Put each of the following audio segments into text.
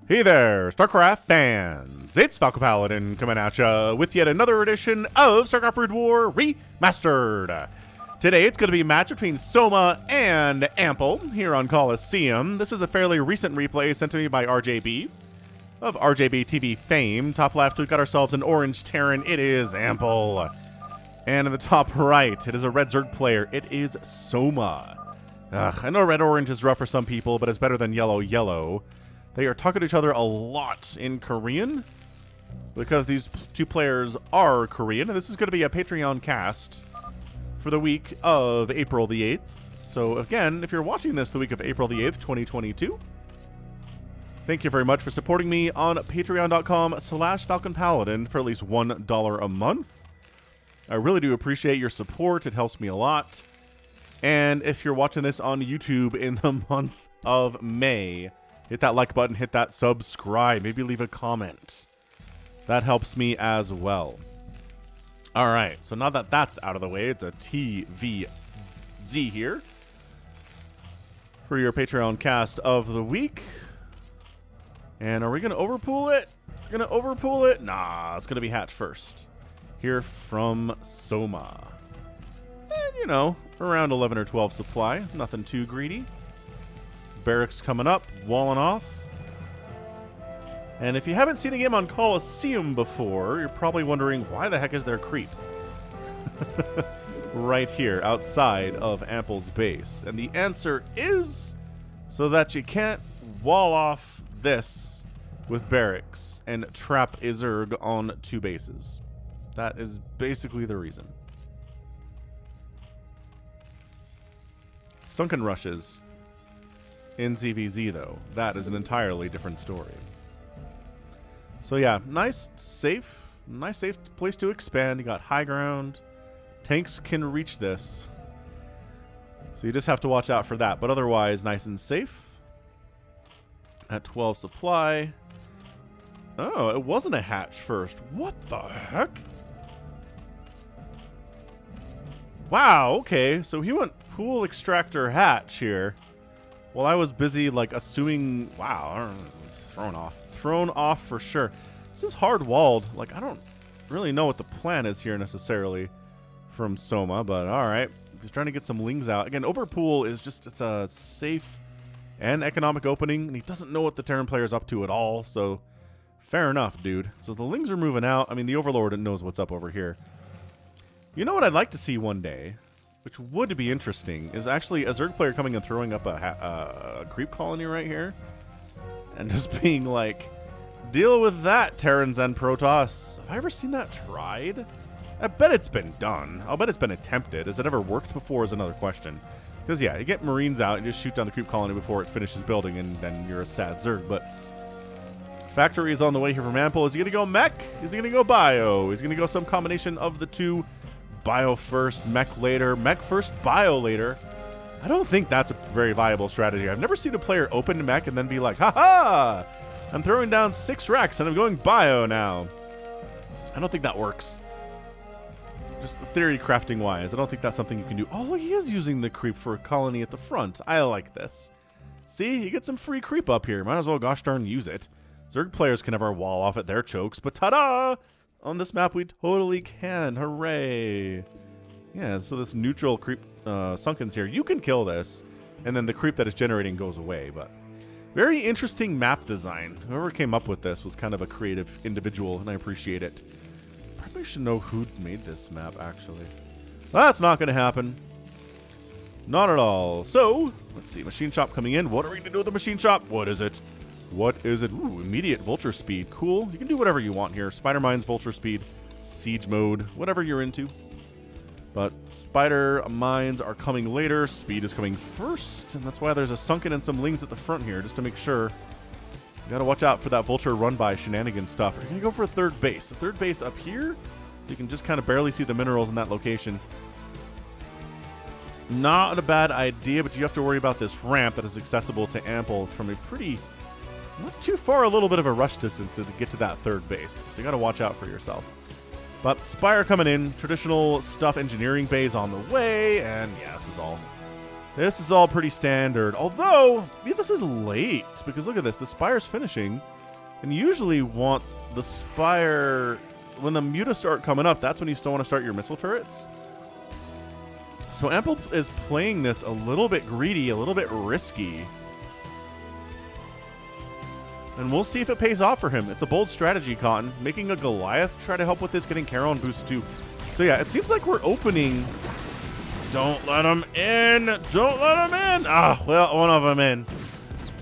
Hey there, StarCraft fans! It's Falcon Paladin coming at ya with yet another edition of StarCraft Brood War Remastered. Today it's going to be a match between Soma and Ample here on Colliseum. This is a fairly recent replay sent to me by RJB of RJB TV fame. Top left, we've got ourselves an orange Terran. It is Ample. And in the top right, it is a red Zerg player. It is Soma. I know red-orange is rough for some people, but it's better than yellow-yellow. They are talking to each other a lot in Korean because these two players are Korean, and this is going to be a Patreon cast for the week of April the 8th. So again, if you're watching this the week of April the 8th, 2022, thank you very much for supporting me on patreon.com/FalconPaladin for at least $1 a month. I really do appreciate your support. It helps me a lot. And if you're watching this on YouTube in the month of May, hit that like button, hit that subscribe, maybe leave a comment. That helps me as well. All right, so now that that's out of the way, it's a TVZ here for your Patreon cast of the week. And are we going to overpool it? Going to overpool it? Nah, it's going to be hatch first. Here from Soma. And, you know, around 11 or 12 supply. Nothing too greedy. Barracks coming up, walling off. And if you haven't seen a game on Colliseum before, you're probably wondering, why the heck is there creep? Right here, outside of Ample's base. And the answer is so that you can't wall off this with barracks and trap a Zerg on two bases. That is basically the reason. Sunken rushes in ZVZ, though. That is an entirely different story. So yeah, nice safe place to expand. You got high ground. Tanks can reach this. So you just have to watch out for that. But otherwise, nice and safe. At 12 supply. Oh, it wasn't a hatch first. What the heck? Wow, okay. So he went pool extractor hatch here. Well, I was busy, like, assuming... Wow, I don't know, thrown off. Thrown off for sure. This is hard-walled. Like, I don't really know what the plan is here, necessarily, from Soma, but alright. He's trying to get some lings out. Again, overpool is just... It's a safe and economic opening, and he doesn't know what the Terran player is up to at all, so... Fair enough, dude. So the lings are moving out. I mean, the Overlord knows what's up over here. You know what I'd like to see one day? Which would be interesting, is actually a Zerg player coming and throwing up a creep colony right here. And just being like, deal with that, Terrans and Protoss. Have I ever seen that tried? I bet it's been done. I'll bet it's been attempted. Has it ever worked before is another question. Because yeah, you get Marines out and just shoot down the creep colony before it finishes building, and then you're a sad Zerg. But Factory is on the way here from Ample. Is he going to go mech? Is he going to go bio? Is he going to go some combination of the two? Bio first, mech later, mech first, bio later. I don't think that's a very viable strategy. I've never seen a player open mech and then be like, haha, I'm throwing down 6 racks and I'm going bio now. I don't think that works. Just theory crafting wise, I don't think that's something you can do. Oh, he is using the creep for a colony at the front. I like this. See, you get some free creep up here. Might as well gosh darn use it. Zerg players can never wall off at their chokes, but ta-da! On this map, we totally can. Hooray. Yeah, so this neutral creep Sunkens here, you can kill this, and then the creep that is generating goes away. But very interesting map design. Whoever came up with this was kind of a creative individual, and I appreciate it. Probably should know who made this map, actually. That's not going to happen. Not at all. So, let's see. Machine shop coming in. What are we going to do with the machine shop? What is it? What is it? Ooh, immediate vulture speed. Cool. You can do whatever you want here. Spider mines, vulture speed, siege mode, whatever you're into. But spider mines are coming later. Speed is coming first. And that's why there's a sunken and some lings at the front here, just to make sure. You gotta watch out for that vulture run-by shenanigan stuff. Are you gonna go for a third base? A third base up here? So you can just kind of barely see the minerals in that location. Not a bad idea, but you have to worry about this ramp that is accessible to Ample from a pretty... Not too far, a little bit of a rush distance to get to that third base. So you got to watch out for yourself. But Spire coming in, traditional stuff engineering bays on the way, and yeah, this is all pretty standard. Although, yeah, this is late, because look at this. The Spire's finishing. And you usually want the Spire, when the Muta start coming up, that's when you still want to start your missile turrets. So Ample is playing this a little bit greedy, a little bit risky. And we'll see if it pays off for him. It's a bold strategy, Cotton. Making a Goliath try to help with this, getting Charon boost too. So yeah, it seems like we're opening. Don't let him in. Don't let him in. Ah, well, one of them in.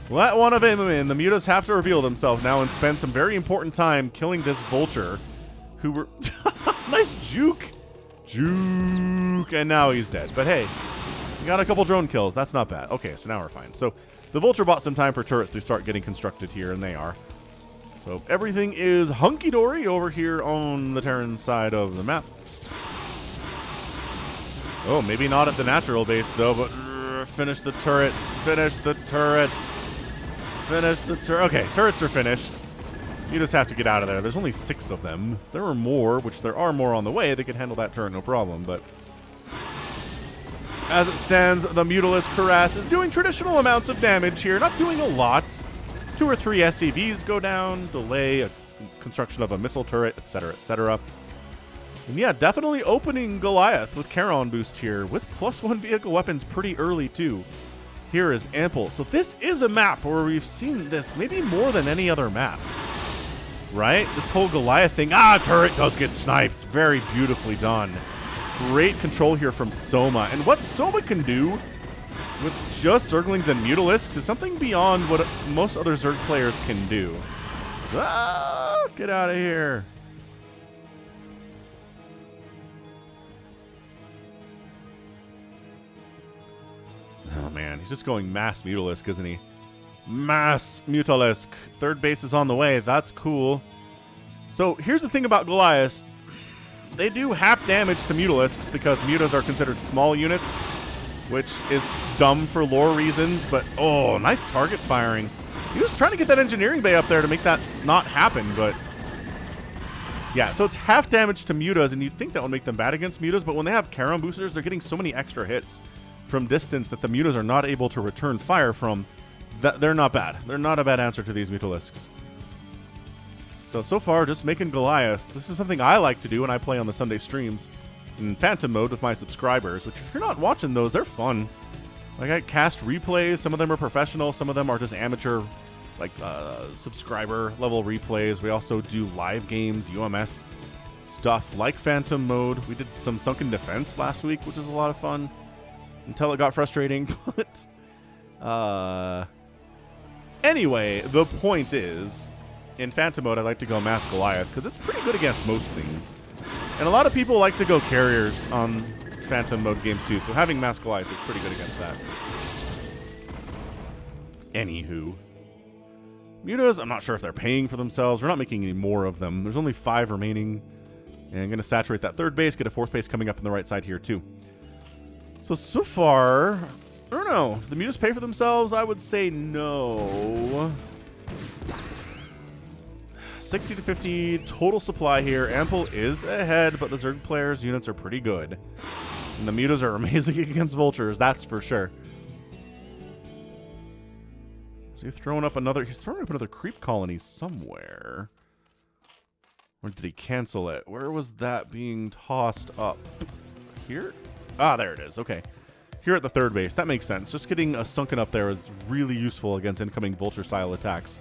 Let one of them in. The Mutas have to reveal themselves now and spend some very important time killing this Vulture. Who were... Nice juke. Juke. And now he's dead. But hey, we got a couple drone kills. That's not bad. Okay, so now we're fine. So the Vulture bought some time for turrets to start getting constructed here, and they are. So everything is hunky-dory over here on the Terran side of the map. Oh, maybe not at the natural base, though, but finish the turrets. Finish the turrets. Finish the turret. Okay, turrets are finished. You just have to get out of there. There's only 6 of them. If there were more, which there are more on the way, they could handle that turret no problem, but... As it stands, the Mutalisk Cuirass is doing traditional amounts of damage here. Not doing a lot. 2 or 3 SCVs go down, delay a construction of a missile turret, etc., etc. And yeah, definitely opening Goliath with Charon boost here, with +1 vehicle weapons pretty early too. Here is Ample. So this is a map where we've seen this maybe more than any other map. Right? This whole Goliath thing. Ah, turret does get sniped. Very beautifully done. Great control here from Soma. And what Soma can do with just Zerglings and Mutalisks is something beyond what most other Zerg players can do. Ah, get out of here. Oh man, he's just going mass Mutalisk, isn't he? Mass Mutalisk. Third base is on the way. That's cool. So here's the thing about Goliath. They do half damage to Mutalisks because Mutas are considered small units, which is dumb for lore reasons, but oh, nice target firing. He was trying to get that engineering bay up there to make that not happen, but yeah, so it's half damage to Mutas, and you'd think that would make them bad against Mutas, but when they have Charon boosters, they're getting so many extra hits from distance that the Mutas are not able to return fire from. They're not bad. They're not a bad answer to these Mutalisks. So far, just making Goliath. This is something I like to do when I play on the Sunday streams in Phantom mode with my subscribers, which if you're not watching those, they're fun. Like, I cast replays. Some of them are professional. Some of them are just amateur, like, subscriber level replays. We also do live games, UMS stuff like Phantom mode. We did some Sunken Defense last week, which is a lot of fun until it got frustrating. But anyway, the point is, in Phantom mode, I like to go Mass Goliath because it's pretty good against most things. And a lot of people like to go carriers on Phantom mode games too, so having Mass Goliath is pretty good against that. Anywho. Mutas, I'm not sure if they're paying for themselves. We're not making any more of them. There's only 5 remaining. And I'm going to saturate that third base, get a 4th base coming up on the right side here too. So far, I don't know. The Mutas pay for themselves? I would say no. 60 to 50 total supply here. Ample is ahead, but the Zerg players' units are pretty good. And the Mutas are amazing against Vultures, that's for sure. Is he throwing up another... He's throwing up another creep colony somewhere. Or did he cancel it? Where was that being tossed up? Here? Ah, there it is. Okay. Here at the third base. That makes sense. Just getting a sunken up there is really useful against incoming Vulture-style attacks.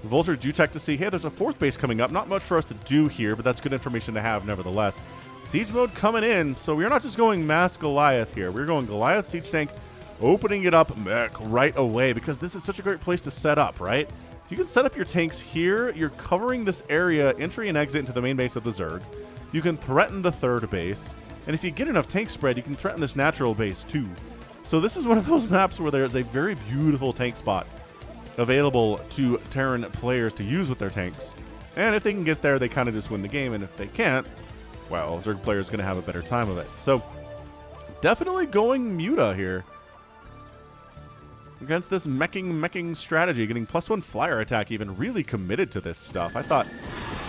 Vultures do check to see, hey, there's a 4th base coming up. Not much for us to do here, but that's good information to have nevertheless. Siege mode coming in, so we're not just going Mass Goliath here. We're going Goliath Siege Tank, opening it up right away, because this is such a great place to set up, right? If you can set up your tanks here, you're covering this area, entry and exit into the main base of the Zerg. You can threaten the third base, and if you get enough tank spread, you can threaten this natural base too. So this is one of those maps where there's a very beautiful tank spot available to Terran players to use with their tanks. And if they can get there, they kind of just win the game. And if they can't, well, Zerg player's going to have a better time of it. So definitely going Muta here against this meching strategy, getting +1 flyer attack, even really committed to this stuff. I thought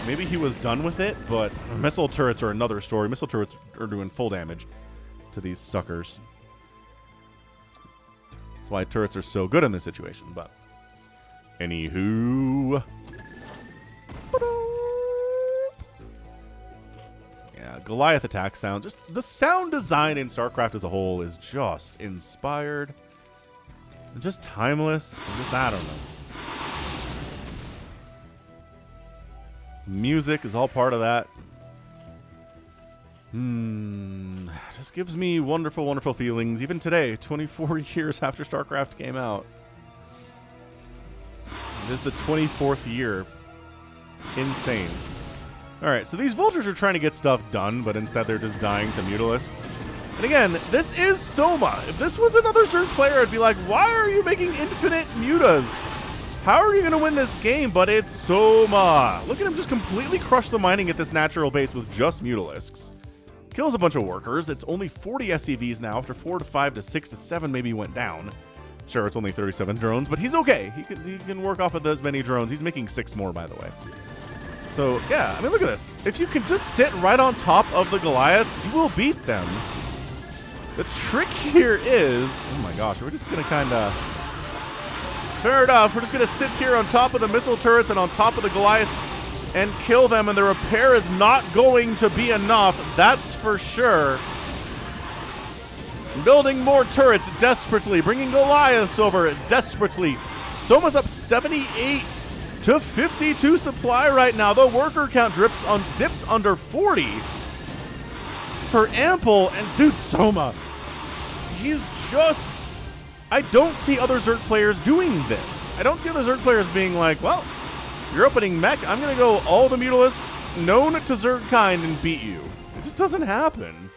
maybe he was done with it, but missile turrets are another story. Missile turrets are doing full damage to these suckers. That's why turrets are so good in this situation, but anywho, Goliath attack sound. Just the sound design in StarCraft as a whole is just inspired. And just timeless. Just, I don't know. Music is all part of that. Just gives me wonderful, wonderful feelings. Even today, 24 years after StarCraft came out. It is the 24th year. Insane. Alright, so these vultures are trying to get stuff done, but instead they're just dying to Mutalisks. And again, this is Soma. If this was another Zerg player, I'd be like, why are you making infinite mutas? How are you going to win this game? But it's Soma. Look at him just completely crush the mining at this natural base with just Mutalisks. Kills a bunch of workers. It's only 40 SCVs now after 4 to 5 to 6 to 7 maybe went down. Sure, it's only 37 drones, but he's okay. He can work off of those many drones. He's making 6 more, by the way. So, yeah, I mean, look at this. If you can just sit right on top of the Goliaths, you will beat them. The trick here is... Oh my gosh, we're just going to kind of... Fair enough. We're just going to sit here on top of the missile turrets and on top of the Goliaths and kill them, and the repair is not going to be enough. That's for sure. Building more turrets desperately. Bringing Goliaths over desperately. Soma's up 78 to 52 supply right now. The worker count dips under 40 for Ample. And dude, Soma, he's just... I don't see other Zerg players doing this. I don't see other Zerg players being like, well, you're opening mech. I'm going to go all the Mutalisks known to Zerg kind and beat you. It just doesn't happen.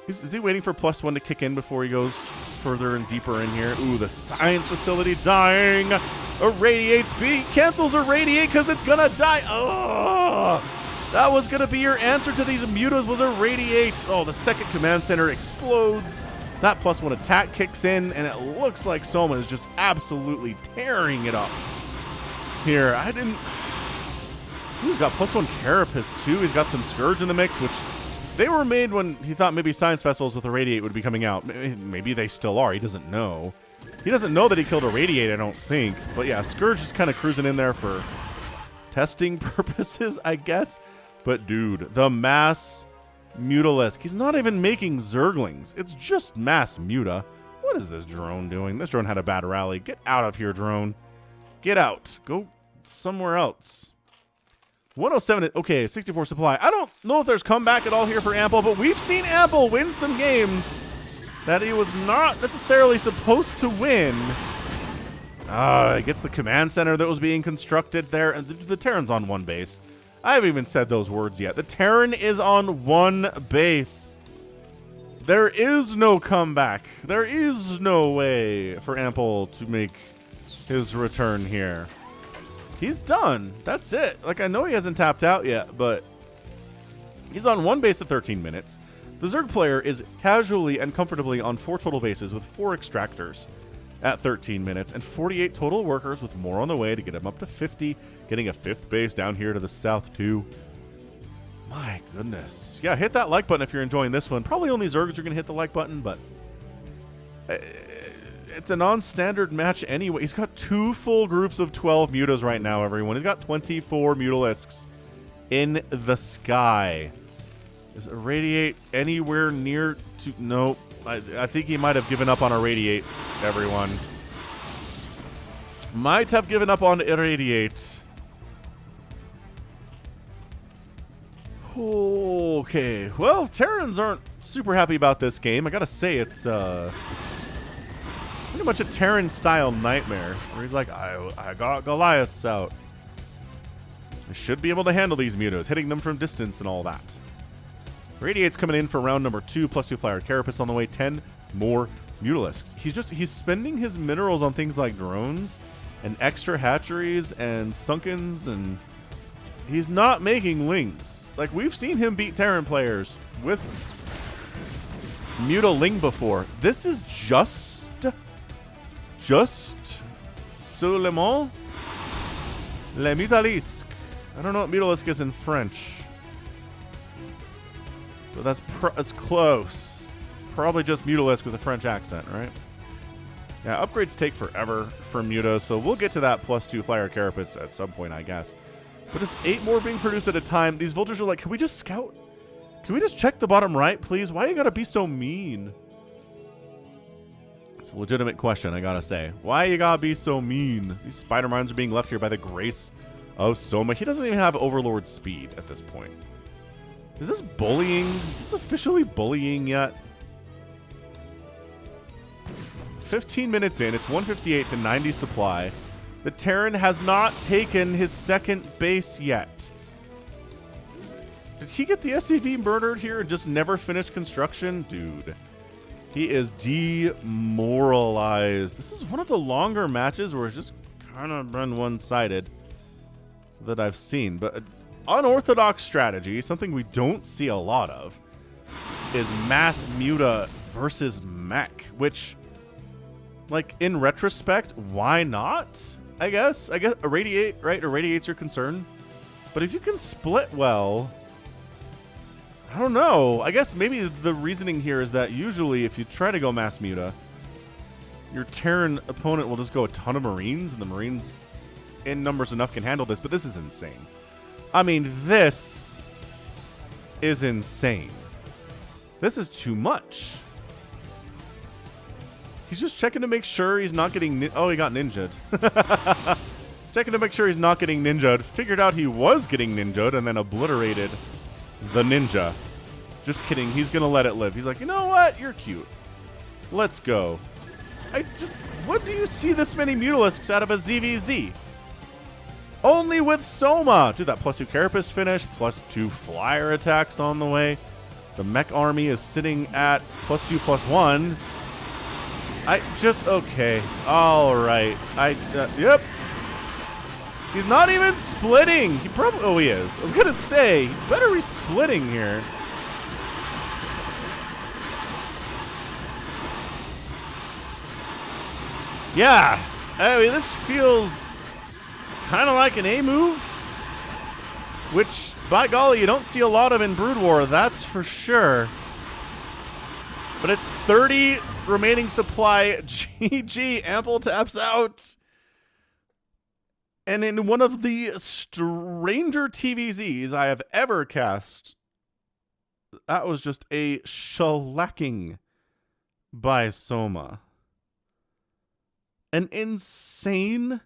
Is he waiting for +1 to kick in before he goes further and deeper in here? Ooh, the science facility dying. Irradiates B. Cancels Irradiate because it's going to die. Oh, that was going to be your answer to these mutas was Irradiate. Oh, the second command center explodes. That +1 attack kicks in, and it looks like Soma is just absolutely tearing it up here. He's got +1 Carapace, too. He's got some Scourge in the mix, which... They were made when he thought maybe Science Vessels with Irradiate would be coming out. Maybe they still are. He doesn't know. He doesn't know that he killed Irradiate, I don't think. But yeah, Scourge is kind of cruising in there for testing purposes, I guess. But dude, the mass Mutalisk. He's not even making Zerglings. It's just mass Muta. What is this drone doing? This drone had a bad rally. Get out of here, drone. Get out. Go somewhere else. 107, okay, 64 supply. I don't know if there's comeback at all here for Ample, but we've seen Ample win some games that he was not necessarily supposed to win. It gets the command center that was being constructed there, and the Terran's on 1 base. I haven't even said those words yet. The Terran is on 1 base. There is no comeback. There is no way for Ample to make his return here. He's done. That's it. Like, I know he hasn't tapped out yet, but he's on 1 base at 13 minutes. The Zerg player is casually and comfortably on 4 total bases with 4 extractors at 13 minutes and 48 total workers with more on the way to get him up to 50, getting a 5th base down here to the south, too. My goodness. Yeah, hit that like button if you're enjoying this one. Probably only Zergs are going to hit the like button, but... It's a non-standard match anyway. He's got 2 full groups of 12 mutas right now, everyone. He's got 24 Mutalisks in the sky. Is Irradiate anywhere near to... Nope. I think he might have given up on Irradiate, everyone. Might have given up on Irradiate. Okay. Well, Terrans aren't super happy about this game. I gotta say, it's... pretty much a Terran-style nightmare, where he's like, I got Goliaths out. I should be able to handle these mutas, hitting them from distance and all that. Radiate's coming in for round number 2, +2 Flyer Carapace on the way, 10 more Mutalisks. He's spending his minerals on things like drones and extra hatcheries and sunkens, and he's not making lings. Like, we've seen him beat Terran players with Muta Ling before. This is just seulement le Mutalisk. I don't know what Mutalisk is in French, but that's close. It's probably just Mutalisk with a French accent, right? Yeah, upgrades take forever for Muta, so we'll get to that +2 Flyer Carapace at some point, I guess. But just 8 more being produced at a time. These vultures are like, can we just scout? Can we just check the bottom right, please? Why you gotta be so mean? It's a legitimate question, I gotta say. Why you gotta be so mean? These spider mines are being left here by the grace of Soma. He doesn't even have Overlord speed at this point. Is this bullying? Is this officially bullying yet? 15 minutes in, it's 158 to 90 supply. The Terran has not taken his second base yet. Did he get the SCV murdered here and just never finished construction? Dude. He is demoralized. This is one of the longer matches where it's just kind of been one-sided that I've seen. But an unorthodox strategy, something we don't see a lot of, is Mass Muta versus Mech, which, like, in retrospect, why not? I guess irradiate, right? Irradiates your concern. But if you can split well, I don't know. I guess maybe the reasoning here is that usually if you try to go Mass Muta, your Terran opponent will just go a ton of Marines, and the Marines in numbers enough can handle this, but this is insane. I mean, this is insane. This is too much. He's just checking to make sure he's not getting... Oh, he got ninja'd. Checking to make sure he's not getting ninja'd. Figured out he was getting ninja'd and then obliterated the ninja. Just kidding. He's going to let it live. He's like, you know what? You're cute. Let's go. When do you see this many Mutalisks out of a ZVZ? Only with Soma. Dude, that +2 Carapace finish, +2 flyer attacks on the way. The mech army is sitting at +2/+1. Okay. All right. Yep. He's not even splitting. He probably, oh, he is. I was going to say, he better be splitting here. Yeah. I mean, this feels kind of like an A move, which, by golly, you don't see a lot of in Brood War, that's for sure. But it's 30 remaining supply. GG, Ample taps out. And in one of the stranger TVZs I have ever cast, that was just a shellacking by Soma. An insane...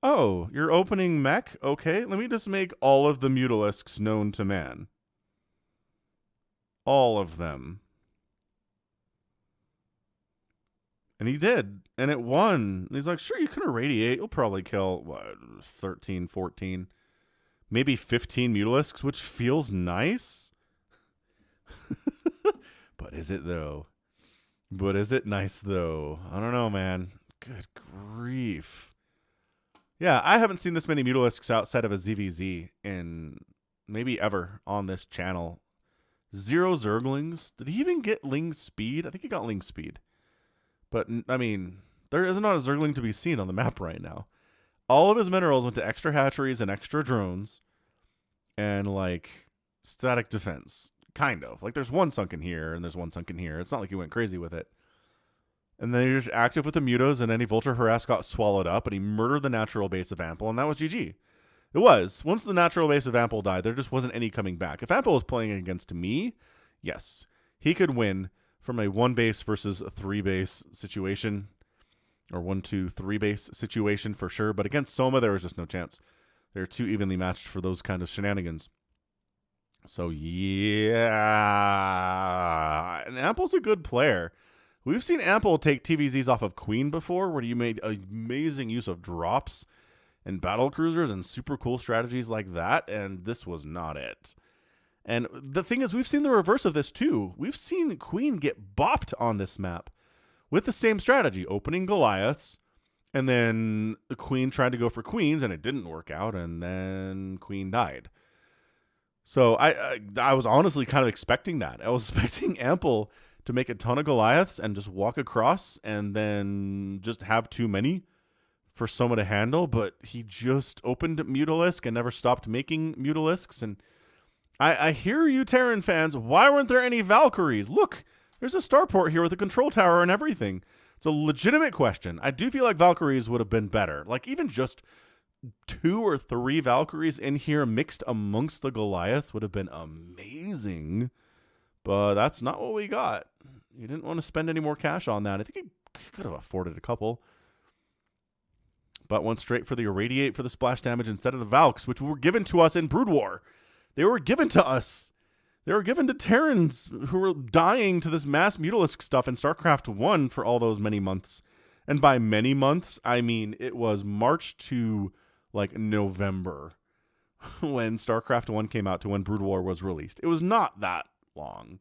Oh, you're opening mech? Okay, let me just make all of the Mutalisks known to man. All of them. And he did. And it won. And he's like, sure, you can irradiate. You'll probably kill, what, 13, 14, maybe 15 Mutalisks, which feels nice. But is it, though? But is it nice, though? I don't know, man. Good grief. Yeah, I haven't seen this many Mutalisks outside of a ZVZ in maybe ever on this channel. 0 Zerglings. Did he even get Ling speed? I think he got Ling speed. But, I mean, there is not a Zergling to be seen on the map right now. All of his minerals went to extra hatcheries and extra drones. And, like, static defense. Kind of. Like, there's one sunken here and there's one sunken here. It's not like he went crazy with it. And then he was active with the Mutas, and any Vulture Harass got swallowed up, and he murdered the natural base of Ample, and that was GG. It was. Once the natural base of Ample died, there just wasn't any coming back. If Ample was playing against me, yes, he could win from a 1 base versus a 3 base situation, or 1, 2, 3 base situation for sure. But against Soma, there was just no chance. They're too evenly matched for those kind of shenanigans. So yeah, and Ample's a good player. We've seen Ample take TVZs off of Queen before, where you made amazing use of drops and battle cruisers and super cool strategies like that, and this was not it. And the thing is, we've seen the reverse of this too. We've seen Queen get bopped on this map with the same strategy, opening Goliaths, and then the Queen tried to go for Queens, and it didn't work out, and then Queen died. So I was honestly kind of expecting that. I was expecting Ample to make a ton of Goliaths and just walk across and then just have too many for Soma to handle, but he just opened Mutalisk and never stopped making Mutalisks. And I hear you, Terran fans, why weren't there any Valkyries? Look, there's a starport here with a control tower and everything. It's a legitimate question. I do feel like Valkyries would have been better. Like, even just 2 or 3 Valkyries in here mixed amongst the Goliaths would have been amazing. But that's not what we got. You didn't want to spend any more cash on that. I think he could have afforded a couple. But went straight for the Irradiate for the splash damage instead of the Valks, which were given to us in Brood War. They were given to us. They were given to Terrans who were dying to this mass Mutalisk stuff in StarCraft 1 for all those many months. And by many months, I mean it was March to like November when StarCraft 1 came out to when Brood War was released. It was not that long.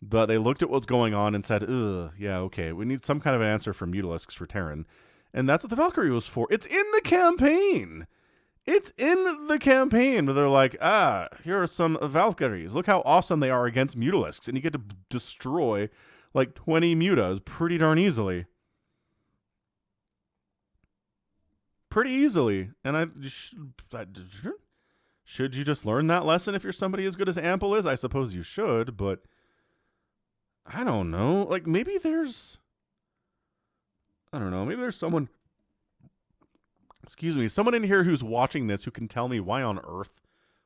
But they looked at what's going on and said, ugh, yeah, okay, we need some kind of an answer for Mutalisks for Terran. And that's what the Valkyrie was for. It's in the campaign. It's in the campaign where they're like, here are some Valkyries. Look how awesome they are against Mutalisks. And you get to destroy like 20 mutas pretty darn easily. Pretty easily. And should you just learn that lesson if you're somebody as good as Ample is? I suppose you should, but I don't know. Like, maybe there's... I don't know. Maybe there's someone... Excuse me. Someone in here who's watching this who can tell me why on earth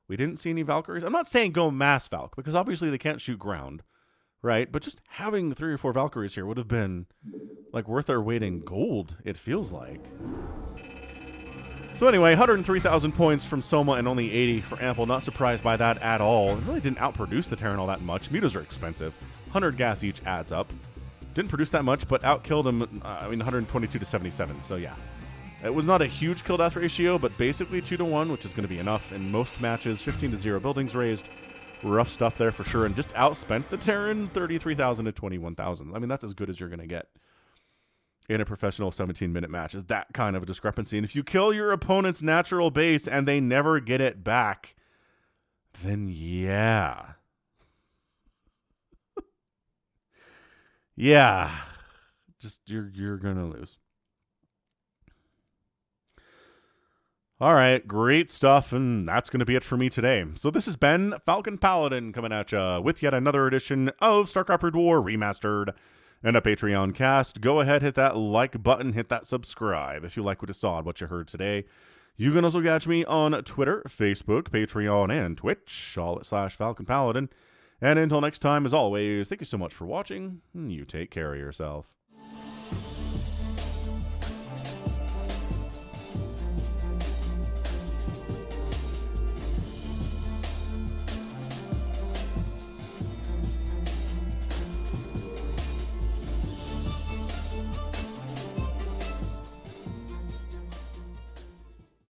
we didn't see any Valkyries. I'm not saying go mass Valk, because obviously they can't shoot ground, right? But just having 3 or 4 Valkyries here would have been, like, worth their weight in gold, it feels like. So anyway, 103,000 points from Soma and only 80 for Ample. Not surprised by that at all. It really didn't outproduce the Terran all that much. Mutas are expensive. 100 gas each adds up. Didn't produce that much, but outkilled him, 122 to 77. So yeah. It was not a huge kill-death ratio, but basically 2-to-1, which is going to be enough in most matches. 15-0 buildings raised. Rough stuff there for sure. And just outspent the Terran 33,000 to 21,000. I mean, that's as good as you're going to get in a professional 17-minute match, is that kind of a discrepancy. And if you kill your opponent's natural base and they never get it back, then yeah. Yeah. Just, you're going to lose. All right, great stuff, and that's going to be it for me today. So this has been Falcon Paladin coming at you with yet another edition of StarCraft Brood War Remastered and a Patreon cast. Go ahead, hit that like button, hit that subscribe if you like what you saw and what you heard today. You can also catch me on Twitter, Facebook, Patreon, and Twitch, all at /Falcon Paladin. And until next time, as always, thank you so much for watching, and you take care of yourself.